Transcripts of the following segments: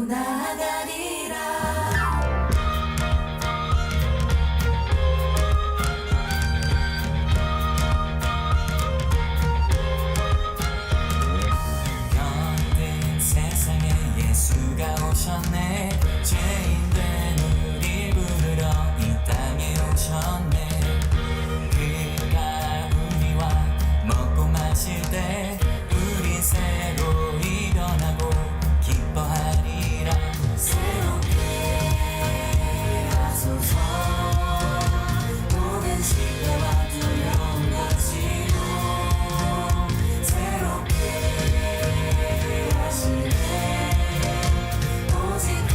나아가리라. 병든 세상에 예수가 오셨네. 죄인된 우릴 부르러 이 땅에 오셨네. 그가 우리와 먹고 마실 때 우리 새로이 변하고 기뻐하리라. 새롭게 하소서. 모든 시대와 두려움 가지고 새롭게 하시네. 오직 그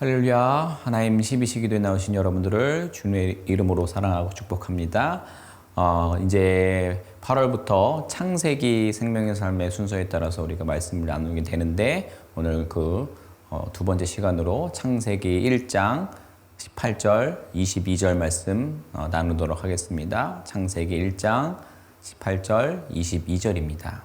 할렐루야. 하나님 12시기도에 나오신 여러분들을 주님의 이름으로 사랑하고 축복합니다. 이제 8월부터 창세기 생명의 삶의 순서에 따라서 우리가 말씀을 나누게 되는데, 오늘 두 번째 시간으로 창세기 1장 18절, 22절 말씀 나누도록 하겠습니다. 창세기 1장 18절, 22절입니다.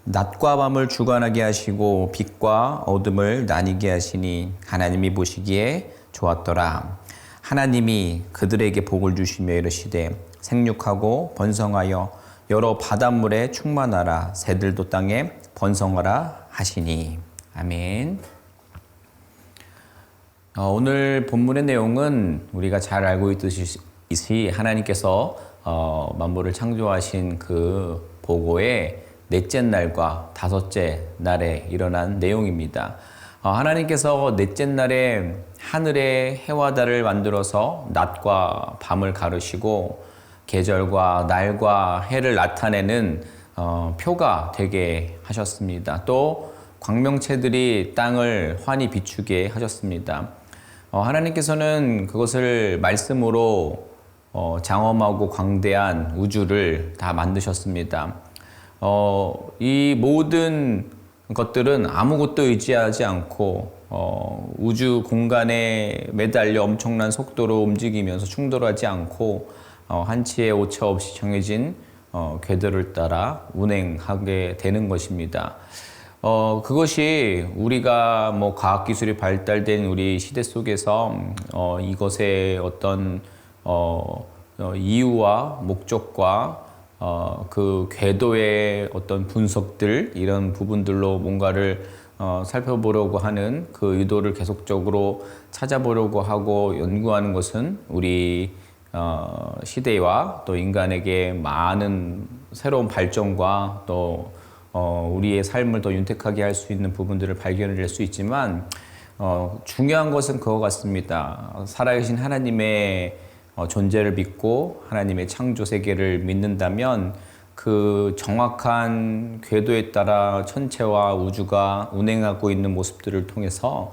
낮과 밤을 주관하게 하시고 빛과 어둠을 나뉘게 하시니 하나님이 보시기에 좋았더라. 하나님이 그들에게 복을 주시며 이르시되 생육하고 번성하여 여러 바닷물에 충만하라. 새들도 땅에 번성하라 하시니. 아멘. 오늘 본문의 내용은 우리가 잘 알고 있듯이 하나님께서 만물을 창조하신 그 보고에 넷째 날과 다섯째 날에 일어난 내용입니다. 하나님께서 넷째 날에 하늘의 해와 달을 만들어서 낮과 밤을 가르시고 계절과 날과 해를 나타내는 표가 되게 하셨습니다. 또 광명체들이 땅을 환히 비추게 하셨습니다. 하나님께서는 그것을 말씀으로 장엄하고 광대한 우주를 다 만드셨습니다. 이 모든 것들은 아무것도 의지하지 않고 우주 공간에 매달려 엄청난 속도로 움직이면서 충돌하지 않고 한치의 오차 없이 정해진 궤도를 따라 운행하게 되는 것입니다. 그것이 우리가 과학기술이 발달된 우리 시대 속에서 이것의 어떤 이유와 목적과 그 궤도의 어떤 분석들, 이런 부분들로 뭔가를 살펴보려고 하는 그 의도를 계속적으로 찾아보려고 하고 연구하는 것은 우리 시대와 또 인간에게 많은 새로운 발전과 또 우리의 삶을 더 윤택하게 할 수 있는 부분들을 발견할 수 있지만, 중요한 것은 그거 같습니다. 살아계신 하나님의 존재를 믿고 하나님의 창조 세계를 믿는다면 그 정확한 궤도에 따라 천체와 우주가 운행하고 있는 모습들을 통해서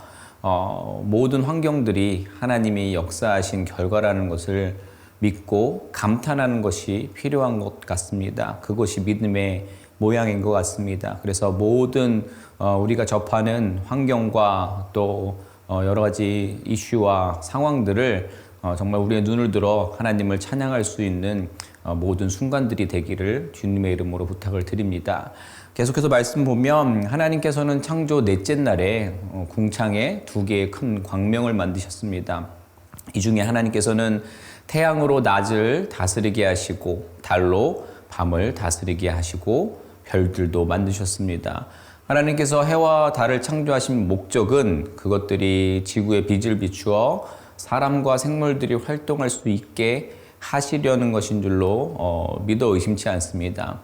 모든 환경들이 하나님이 역사하신 결과라는 것을 믿고 감탄하는 것이 필요한 것 같습니다. 그것이 믿음의 모양인 것 같습니다. 그래서 모든 우리가 접하는 환경과 또 여러 가지 이슈와 상황들을 정말 우리의 눈을 들어 하나님을 찬양할 수 있는 모든 순간들이 되기를 주님의 이름으로 부탁을 드립니다. 계속해서 말씀 보면 하나님께서는 창조 넷째 날에 궁창에 두 개의 큰 광명을 만드셨습니다. 이 중에 하나님께서는 태양으로 낮을 다스리게 하시고 달로 밤을 다스리게 하시고 별들도 만드셨습니다. 하나님께서 해와 달을 창조하신 목적은 그것들이 지구에 빛을 비추어 사람과 생물들이 활동할 수 있게 하시려는 것인 줄로 믿어 의심치 않습니다.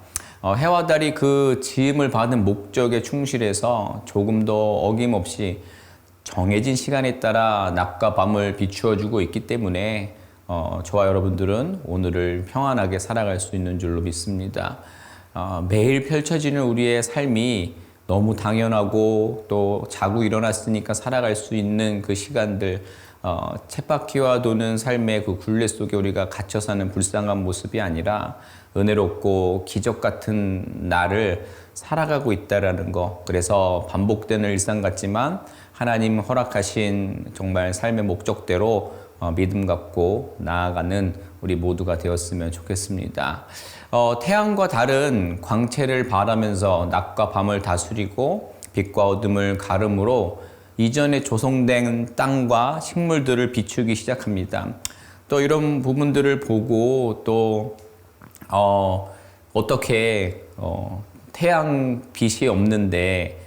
해와 달이 그 지음을 받은 목적에 충실해서 조금 더 어김없이 정해진 시간에 따라 낮과 밤을 비추어 주고 있기 때문에 저와 여러분들은 오늘을 평안하게 살아갈 수 있는 줄로 믿습니다. 매일 펼쳐지는 우리의 삶이 너무 당연하고 또 자고 일어났으니까 살아갈 수 있는 그 시간들, 쳇바퀴와 도는 삶의 그 굴레 속에 우리가 갇혀 사는 불쌍한 모습이 아니라 은혜롭고 기적 같은 날을 살아가고 있다라는 거. 그래서 반복되는 일상 같지만 하나님 허락하신 정말 삶의 목적대로 믿음 갖고 나아가는 우리 모두가 되었으면 좋겠습니다. 태양과 달은 광채를 발하면서 낮과 밤을 다스리고 빛과 어둠을 가름으로 이전에 조성된 땅과 식물들을 비추기 시작합니다. 또 이런 부분들을 보고 또 어떻게 태양 빛이 없는데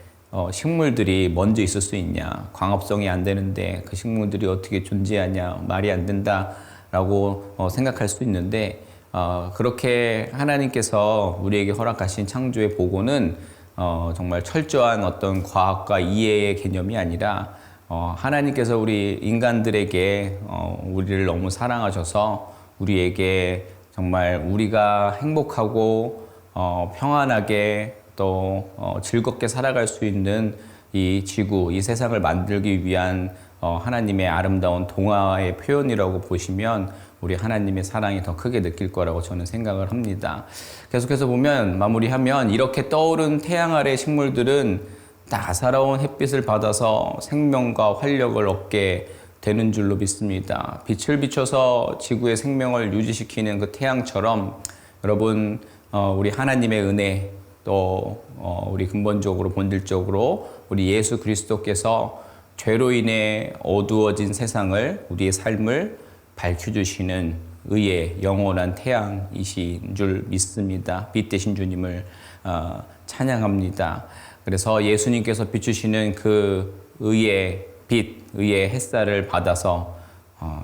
식물들이 먼저 있을 수 있냐, 광합성이 안 되는데 그 식물들이 어떻게 존재하냐, 말이 안 된다라고 생각할 수 있는데, 그렇게 하나님께서 우리에게 허락하신 창조의 보고는 정말 철저한 어떤 과학과 이해의 개념이 아니라 하나님께서 우리 인간들에게 우리를 너무 사랑하셔서 우리에게 정말 우리가 행복하고 평안하게 또 즐겁게 살아갈 수 있는 이 지구, 이 세상을 만들기 위한 하나님의 아름다운 동화의 표현이라고 보시면 우리 하나님의 사랑이 더 크게 느낄 거라고 저는 생각을 합니다. 계속해서 보면 마무리하면 이렇게 떠오른 태양 아래 식물들은 따사로운 햇빛을 받아서 생명과 활력을 얻게 되는 줄로 믿습니다. 빛을 비춰서 지구의 생명을 유지시키는 그 태양처럼 여러분 우리 하나님의 은혜 또 우리 근본적으로 본질적으로 우리 예수 그리스도께서 죄로 인해 어두워진 세상을 우리의 삶을 밝혀주시는 의의 영원한 태양이신 줄 믿습니다. 빛 되신 주님을 찬양합니다. 그래서 예수님께서 비추시는 그 의의 빛, 의의 햇살을 받아서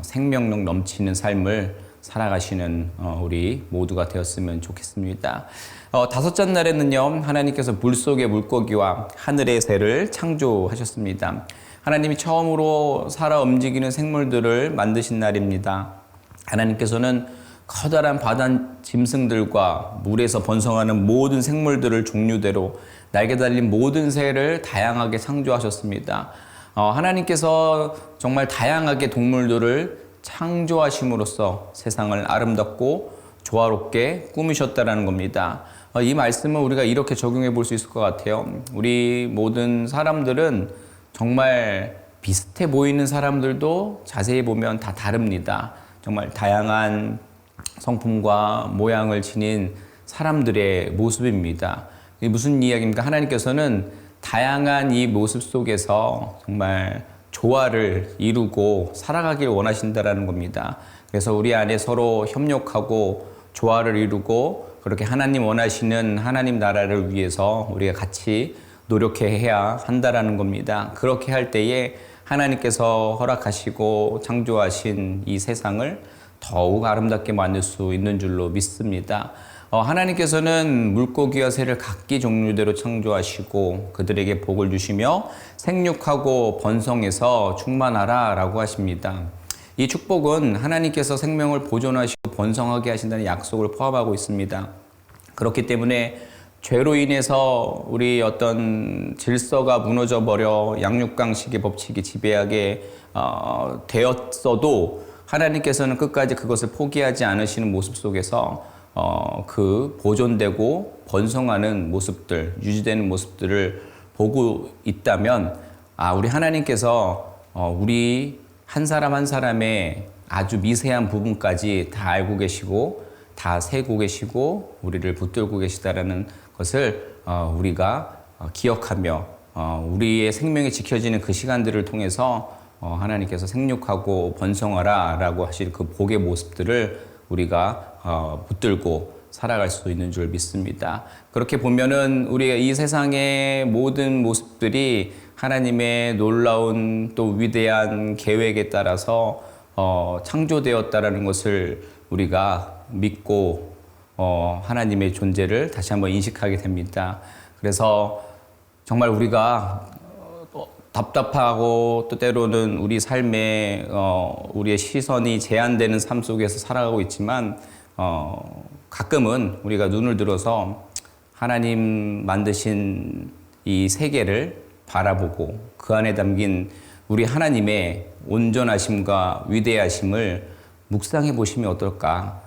생명력 넘치는 삶을 살아가시는 우리 모두가 되었으면 좋겠습니다. 다섯째 날에는요, 하나님께서 물속의 물고기와 하늘의 새를 창조하셨습니다. 하나님이 처음으로 살아 움직이는 생물들을 만드신 날입니다. 하나님께서는 커다란 바다 짐승들과 물에서 번성하는 모든 생물들을 종류대로 날개 달린 모든 새를 다양하게 창조하셨습니다. 하나님께서 정말 다양하게 동물들을 창조하심으로써 세상을 아름답고 조화롭게 꾸미셨다라는 겁니다. 이 말씀은 우리가 이렇게 적용해 볼 수 있을 것 같아요. 우리 모든 사람들은 정말 비슷해 보이는 사람들도 자세히 보면 다 다릅니다. 정말 다양한 성품과 모양을 지닌 사람들의 모습입니다. 이게 무슨 이야기입니까? 하나님께서는 다양한 이 모습 속에서 정말 조화를 이루고 살아가길 원하신다라는 겁니다. 그래서 우리 안에 서로 협력하고 조화를 이루고 그렇게 하나님 원하시는 하나님 나라를 위해서 우리가 같이 노력해야 한다라는 겁니다. 그렇게 할 때에 하나님께서 허락하시고 창조하신 이 세상을 더욱 아름답게 만들 수 있는 줄로 믿습니다. 하나님께서는 물고기와 새를 각기 종류대로 창조하시고 그들에게 복을 주시며 생육하고 번성해서 충만하라 라고 하십니다. 이 축복은 하나님께서 생명을 보존하시고 번성하게 하신다는 약속을 포함하고 있습니다. 그렇기 때문에 죄로 인해서 우리 어떤 질서가 무너져 버려 양육강식의 법칙이 지배하게 되었어도 하나님께서는 끝까지 그것을 포기하지 않으시는 모습 속에서 그 보존되고 번성하는 모습들, 유지되는 모습들을 보고 있다면 우리 하나님께서 우리 한 사람 한 사람의 아주 미세한 부분까지 다 알고 계시고 다 세고 계시고 우리를 붙들고 계시다라는 것을 우리가 기억하며 우리의 생명이 지켜지는 그 시간들을 통해서 하나님께서 생육하고 번성하라 라고 하실 그 복의 모습들을 우리가 붙들고 살아갈 수 있는 줄 믿습니다. 그렇게 보면은 우리가 이 세상의 모든 모습들이 하나님의 놀라운 또 위대한 계획에 따라서 창조되었다라는 것을 우리가 믿고 하나님의 존재를 다시 한번 인식하게 됩니다. 그래서 정말 우리가 답답하고 또 때로는 우리 삶에 우리의 시선이 제한되는 삶 속에서 살아가고 있지만 가끔은 우리가 눈을 들어서 하나님 만드신 이 세계를 바라보고 그 안에 담긴 우리 하나님의 온전하심과 위대하심을 묵상해 보시면 어떨까?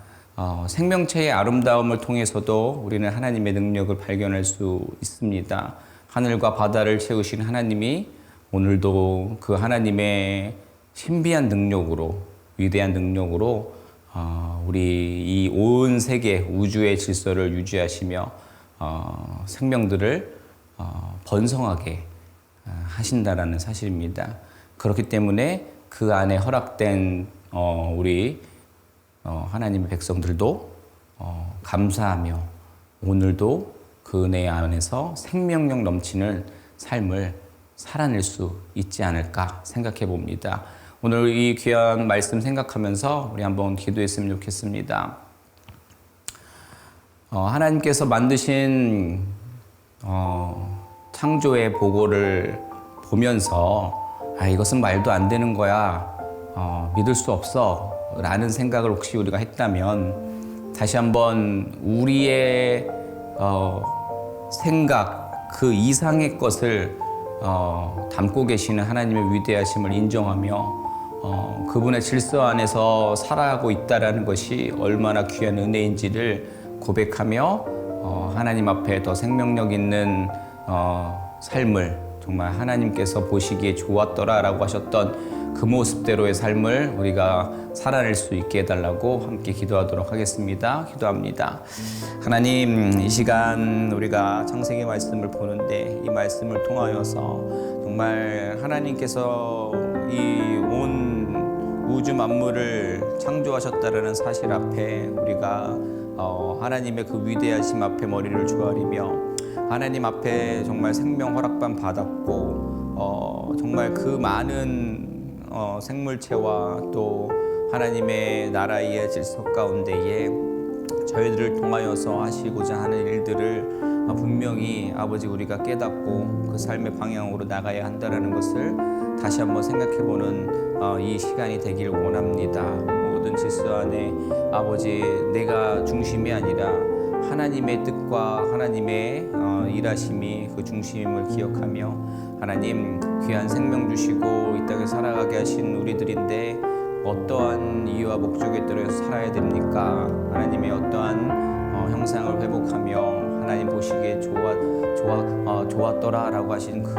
생명체의 아름다움을 통해서도 우리는 하나님의 능력을 발견할 수 있습니다. 하늘과 바다를 채우신 하나님이 오늘도 그 하나님의 신비한 능력으로, 위대한 능력으로 우리 이 온 세계 우주의 질서를 유지하시며 생명들을 번성하게 하신다라는 사실입니다. 그렇기 때문에 그 안에 허락된 우리 하나님의 백성들도 감사하며 오늘도 그 은혜 안에서 생명력 넘치는 삶을 살아낼 수 있지 않을까 생각해 봅니다. 오늘 이 귀한 말씀 생각하면서 우리 한번 기도했으면 좋겠습니다. 하나님께서 만드신 창조의 보고를 보면서 이것은 말도 안 되는 거야, 믿을 수 없어 라는 생각을 혹시 우리가 했다면 다시 한번 우리의 생각 그 이상의 것을 담고 계시는 하나님의 위대하심을 인정하며 그분의 질서 안에서 살아가고 있다라는 것이 얼마나 귀한 은혜인지를 고백하며 하나님 앞에 더 생명력 있는 삶을 정말 하나님께서 보시기에 좋았더라라고 하셨던 그 모습대로의 삶을 우리가 살아낼 수 있게 해달라고 함께 기도하도록 하겠습니다. 기도합니다. 하나님, 이 시간 우리가 창세기 말씀을 보는데 이 말씀을 통하여서 정말 하나님께서 이 온 우주 만물을 창조하셨다라는 사실 앞에 우리가 하나님의 그 위대하심 앞에 머리를 조아리며 하나님 앞에 정말 생명 허락만 받았고 정말 그 많은 생물체와 또 하나님의 나라의 질서 가운데에 저희들을 통하여서 하시고자 하는 일들을 분명히 아버지 우리가 깨닫고 그 삶의 방향으로 나가야 한다는 것을 다시 한번 생각해보는 이 시간이 되길 원합니다. 모든 질서 안에 아버지 내가 중심이 아니라 하나님의 뜻과 하나님의 일하심이 그 중심임을 기억하며 하나님 귀한 생명 주시고 이 땅에 살아가게 하신 우리들인데 어떠한 이유와 목적에 따라 살아야 됩니까? 하나님의 어떠한 형상을 회복하며 하나님 보시기에 좋았더라라고 하신 그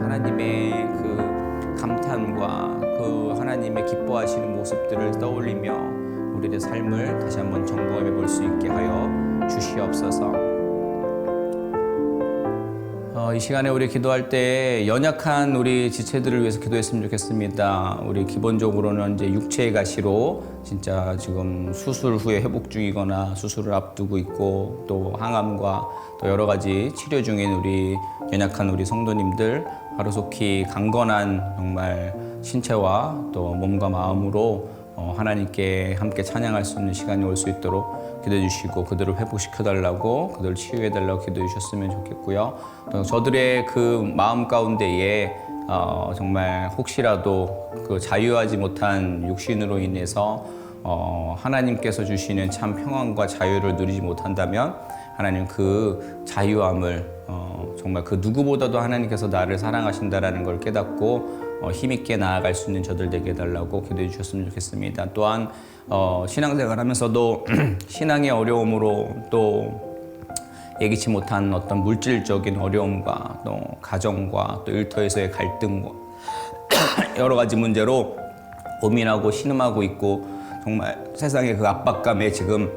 하나님의 그 감탄과 그 하나님의 기뻐하시는 모습들을 떠올리며 우리의 삶을 다시 한번 점검해 볼 수 있게 하여 주시옵소서. 이 시간에 우리 기도할 때 연약한 우리 지체들을 위해서 기도했으면 좋겠습니다. 우리 기본적으로는 이제 육체의 가시로 진짜 지금 수술 후에 회복 중이거나 수술을 앞두고 있고 또 항암과 또 여러 가지 치료 중인 우리 연약한 우리 성도님들 하루속히 강건한 정말 신체와 또 몸과 마음으로 하나님께 함께 찬양할 수 있는 시간이 올 수 있도록 기도해 주시고 그들을 회복시켜달라고 그들을 치유해달라고 기도해 주셨으면 좋겠고요. 또 저들의 그 마음 가운데에 정말 혹시라도 그 자유하지 못한 육신으로 인해서 하나님께서 주시는 참 평안과 자유를 누리지 못한다면 하나님 그 자유함을 정말 그 누구보다도 하나님께서 나를 사랑하신다라는 걸 깨닫고 힘있게 나아갈 수 있는 저들 되게 해달라고 기도해 주셨으면 좋겠습니다. 또한 신앙생활 하면서도 신앙의 어려움으로 또 예기치 못한 어떤 물질적인 어려움과 또 가정과 또 일터에서의 갈등과 여러 가지 문제로 고민하고 신음하고 있고 정말 세상의 그 압박감에 지금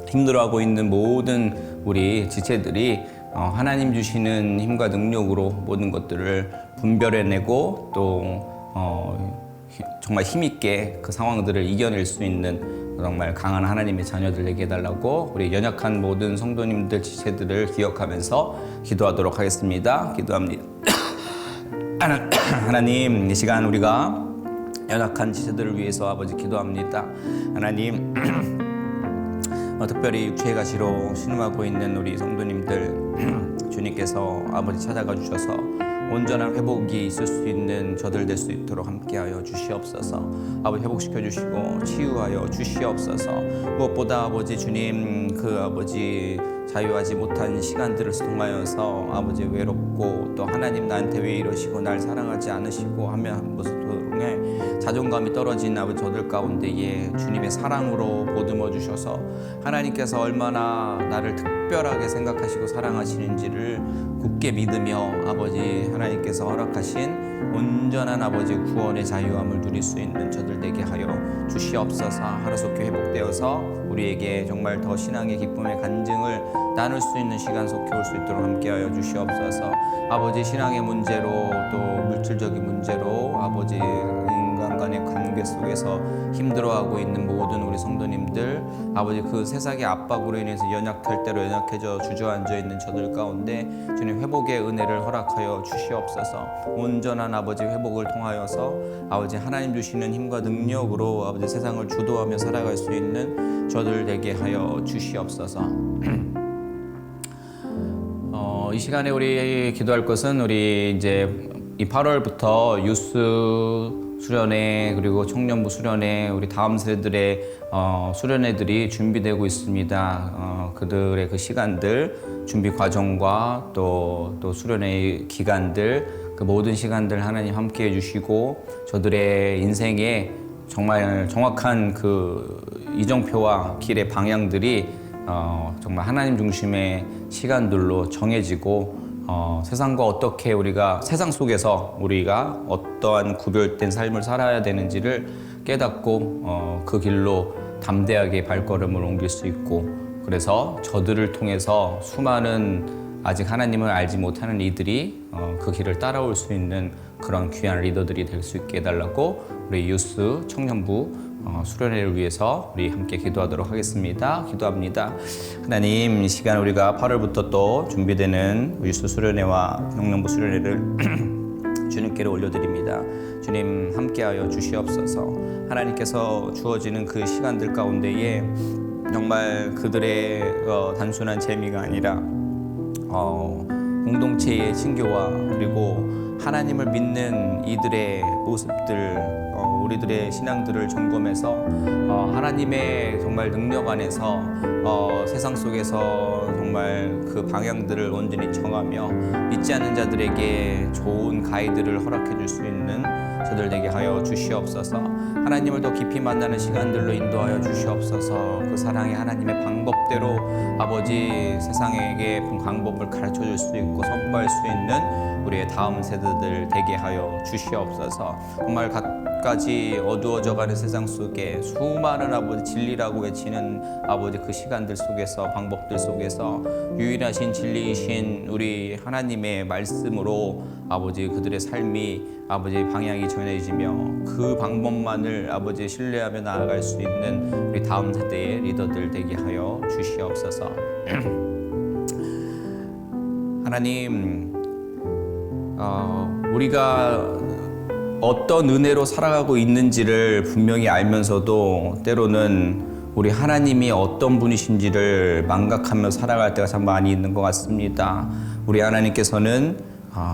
힘들어하고 있는 모든 우리 지체들이 하나님 주시는 힘과 능력으로 모든 것들을 분별해내고 또 정말 힘있게 그 상황들을 이겨낼 수 있는 정말 강한 하나님의 자녀들 되게 해달라고 우리 연약한 모든 성도님들 지체들을 기억하면서 기도하도록 하겠습니다. 기도합니다. 하나님, 이 시간 우리가 연약한 지체들을 위해서 아버지 기도합니다. 하나님, 특별히 육체의 가시로 신음하고 있는 우리 성도님들 주님께서 아버지 찾아가 주셔서 온전한 회복이 있을 수 있는 저들 될 수 있도록 함께하여 주시옵소서. 아버지 회복시켜 주시고 치유하여 주시옵소서. 무엇보다 아버지 주님 그 아버지 자유하지 못한 시간들을 통하여서 아버지 외롭고 또 하나님 나한테 왜 이러시고 날 사랑하지 않으시고 하면 모습에 자존감이 떨어진 아버지 저들 가운데에 주님의 사랑으로 보듬어 주셔서 하나님께서 얼마나 나를 특별하게 생각하시고 사랑하시는지를 굳게 믿으며 아버지 하나님께서 허락하신 온전한 아버지 구원의 자유함을 누릴 수 있는 저들 되게 하여 주시옵소서. 하루속히 회복되어서 우리에게 정말 더 신앙의 기쁨의 간증을 나눌 수 있는 시간 속에 올 수 있도록 함께하여 주시옵소서. 아버지 신앙의 문제로 또 물질적인 문제로 아버지 인간 간의 관계 속에서 힘들어하고 있는 모든 우리 성도님들 아버지 그 세상의 압박으로 인해서 연약할 대로 연약해져 주저앉아 있는 저들 가운데 주님 회복의 은혜를 허락하여 주시옵소서. 온전한 아버지 회복을 통하여서 아버지 하나님 주시는 힘과 능력으로 아버지 세상을 주도하며 살아갈 수 있는 저들 되게 하여 주시옵소서. 이 시간에 우리 기도할 것은 우리 이제 이 8월부터 유스 수련회 그리고 청년부 수련회 우리 다음 세대들의 수련회들이 준비되고 있습니다. 그들의 그 시간들 준비 과정과 또 수련회 기간들 그 모든 시간들 하나님 함께 해주시고 저들의 인생에 정말 정확한 그 이정표와 길의 방향들이 정말 하나님 중심의 시간들로 정해지고 세상과 어떻게 우리가 세상 속에서 우리가 어떠한 구별된 삶을 살아야 되는지를 깨닫고 그 길로 담대하게 발걸음을 옮길 수 있고 그래서 저들을 통해서 수많은 아직 하나님을 알지 못하는 이들이 그 길을 따라올 수 있는 그런 귀한 리더들이 될 수 있게 해달라고 우리 유스 청년부 수련회를 위해서 우리 함께 기도하도록 하겠습니다. 기도합니다. 하나님, 이 시간 우리가 8월부터 또 준비되는 유스 수련회와 청년부 수련회를 주님께로 올려드립니다. 주님 함께하여 주시옵소서. 하나님께서 주어지는 그 시간들 가운데에 정말 그들의 단순한 재미가 아니라 공동체의 친교와 그리고 하나님을 믿는 이들의 모습들 우리들의 신앙들을 점검해서 하나님의 정말 능력 안에서 세상 속에서 정말 그 방향들을 온전히 정하며 믿지 않는 자들에게 좋은 가이드를 허락해 줄 수 있는 저들 되게 하여 주시옵소서. 하나님을 더 깊이 만나는 시간들로 인도하여 주시옵소서. 그 사랑의 하나님의 방법대로 아버지 세상에게 방법을 가르쳐 줄 수 있고 선포할 수 있는 우리의 다음 세대들 되게 하여 주시옵소서. 정말 갖가지 어두워져가는 세상 속에 수많은 아버지 진리라고 외치는 아버지 그 시간들 속에서 방법들 속에서 유일하신 진리이신 우리 하나님의 말씀으로 아버지 그들의 삶이 아버지 방향이 전해지며 그 방법만을 아버지 신뢰하며 나아갈 수 있는 우리 다음 세대의 리더들 되게 하여 주시옵소서. 하나님, 우리가 어떤 은혜로 살아가고 있는지를 분명히 알면서도 때로는 우리 하나님이 어떤 분이신지를 망각하며 살아갈 때가 참 많이 있는 것 같습니다. 우리 하나님께서는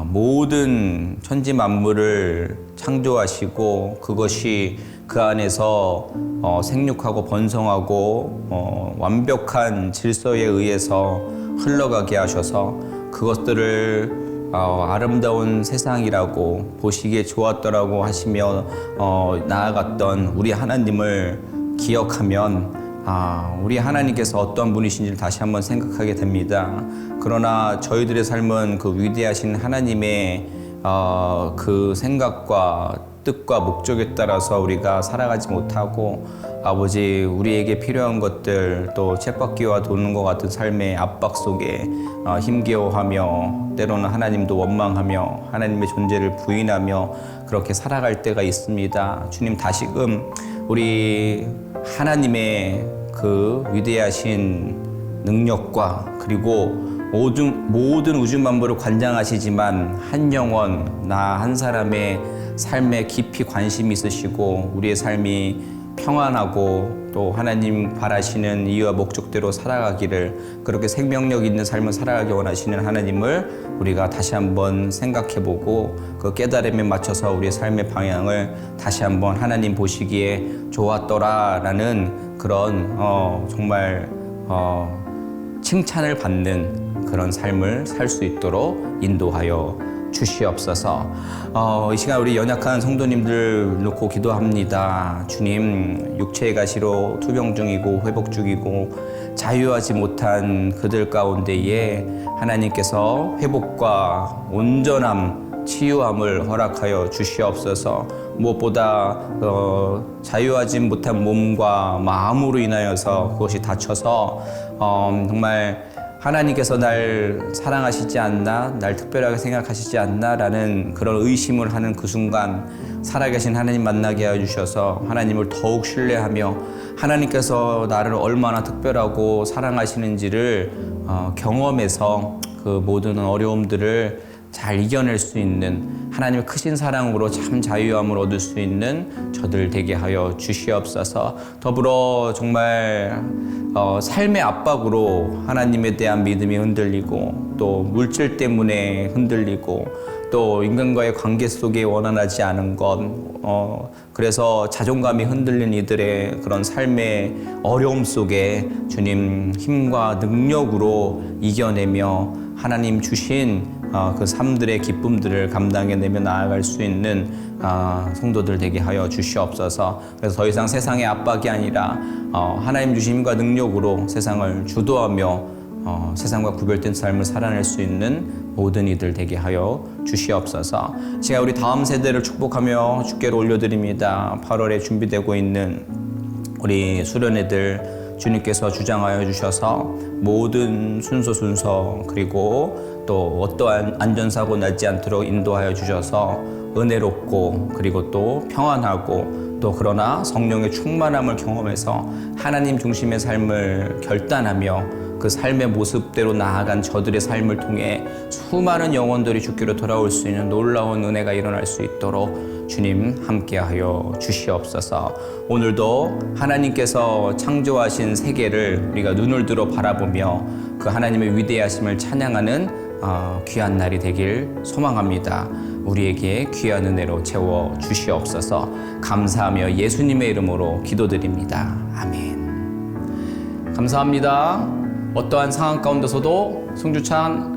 모든 천지 만물을 창조하시고 그것이 그 안에서 생육하고 번성하고 완벽한 질서에 의해서 흘러가게 하셔서 그것들을 아름다운 세상이라고 보시기에 좋았더라고 하시며 나아갔던 우리 하나님을 기억하면 우리 하나님께서 어떤 분이신지를 다시 한번 생각하게 됩니다. 그러나 저희들의 삶은 그 위대하신 하나님의 그 생각과 뜻과 목적에 따라서 우리가 살아가지 못하고 아버지 우리에게 필요한 것들 또 쳇바퀴와 도는 것 같은 삶의 압박 속에 힘겨워하며 때로는 하나님도 원망하며 하나님의 존재를 부인하며 그렇게 살아갈 때가 있습니다. 주님 다시금 우리 하나님의 그 위대하신 능력과 그리고 모든 우주 만물을 관장하시지만 한 영혼 나 한 사람의 삶에 깊이 관심이 있으시고 우리의 삶이 평안하고 또 하나님 바라시는 이유와 목적대로 살아가기를 그렇게 생명력 있는 삶을 살아가기 원하시는 하나님을 우리가 다시 한번 생각해보고 그 깨달음에 맞춰서 우리의 삶의 방향을 다시 한번 하나님 보시기에 좋았더라라는 그런 정말 칭찬을 받는 그런 삶을 살 수 있도록 인도하여 주시옵소서. 이 시간 우리 연약한 성도님들 놓고 기도합니다. 주님, 육체의 가시로 투병 중이고 회복 중이고 자유하지 못한 그들 가운데에 하나님께서 회복과 온전함, 치유함을 허락하여 주시옵소서. 무엇보다 자유하지 못한 몸과 마음으로 인하여서 그것이 다쳐서 정말 하나님께서 날 사랑하시지 않나, 날 특별하게 생각하시지 않나 라는 그런 의심을 하는 그 순간 살아계신 하나님 만나게 해주셔서 하나님을 더욱 신뢰하며 하나님께서 나를 얼마나 특별하고 사랑하시는지를 경험해서 그 모든 어려움들을 잘 이겨낼 수 있는 하나님의 크신 사랑으로 참 자유함을 얻을 수 있는 저들 되게 하여 주시옵소서. 더불어 정말 삶의 압박으로 하나님에 대한 믿음이 흔들리고 또 물질 때문에 흔들리고 또 인간과의 관계 속에 원활하지 않은 것 그래서 자존감이 흔들린 이들의 그런 삶의 어려움 속에 주님 힘과 능력으로 이겨내며 하나님 주신 그 삶들의 기쁨들을 감당해내며 나아갈 수 있는 성도들 되게 하여 주시옵소서. 그래서 더 이상 세상의 압박이 아니라 하나님 주신 힘과 능력으로 세상을 주도하며 세상과 구별된 삶을 살아낼 수 있는 모든 이들 되게 하여 주시옵소서. 제가 우리 다음 세대를 축복하며 주께로 올려드립니다. 8월에 준비되고 있는 우리 수련회들 주님께서 주장하여 주셔서 모든 순서 그리고 또 어떠한 안전사고 나지 않도록 인도하여 주셔서 은혜롭고 그리고 또 평안하고 또 그러나 성령의 충만함을 경험해서 하나님 중심의 삶을 결단하며 그 삶의 모습대로 나아간 저들의 삶을 통해 수많은 영혼들이 주께로 돌아올 수 있는 놀라운 은혜가 일어날 수 있도록 주님 함께하여 주시옵소서. 오늘도 하나님께서 창조하신 세계를 우리가 눈을 들어 바라보며 그 하나님의 위대하심을 찬양하는 귀한 날이 되길 소망합니다. 우리에게 귀한 은혜로 채워 주시옵소서. 감사하며 예수님의 이름으로 기도드립니다. 아멘. 감사합니다. 어떠한 상황 가운데서도 승주찬